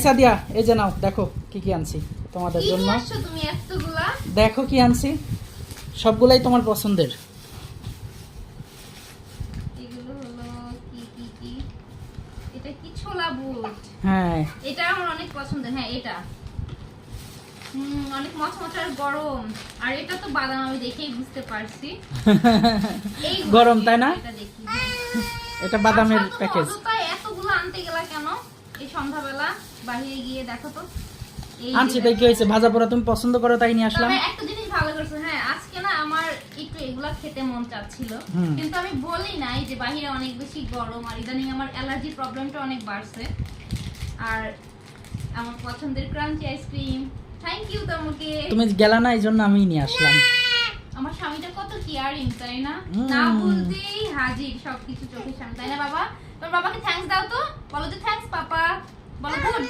সাদিয়া এই যে নাও দেখো কি কি আনছি তোমাদের কি জন্য। নিয়ে আসছো তুমি এতগুলা? দেখো কি আনছি, সবগুলাই তোমার পছন্দের। এগুলো হলো কি কি কি? এটা কি ছোলা বুট? হ্যাঁ এটা আমার অনেক পছন্দের। হ্যাঁ এটা অনেক মচমচে আর গরম। আর এটা তো বাদাম, আমি দেখেই বুঝতে পারছি এই গরম তাই না? এটা দেখি। এটা বাদামের আচ্ছা, তুমি প্যাকেজ। অযথাই এতগুলো আনতে গেলা কেন এই সন্ধ্যাবেলা? বাইরে গিয়ে দেখো তো। এই আনছি যে তাই কি হয়েছে, ভাজা পোড়া তুমি পছন্দ করো তাই নিয়ে আসলাম। তবে একটা জিনিস ভালো করছো, হ্যাঁ আজকে না আমার একটু এগুলা খেতে মন চাচ্ছিল, কিন্তু আমি বলি নাই যে বাইরে অনেক বেশি গরম আর ইদানিং আমার অ্যালার্জি প্রবলেমটা অনেক বাড়ছে। আর আমার পছন্দের ক্রাঞ্চি আইসক্রিম, থ্যাংক ইউ তোমাকে। তুমি গেলা না এই জন্য আমি নিয়ে আসলাম। আমার স্বামীটা কত কেয়ারিং তাই না, না বলতেই হাজির সবকিছু চোখের সামনে, তাই না বাবা? তোমার বাবাকে থ্যাঙ্কস দাও তো, বলো যে থ্যাঙ্কস পাপা, বলো গুড।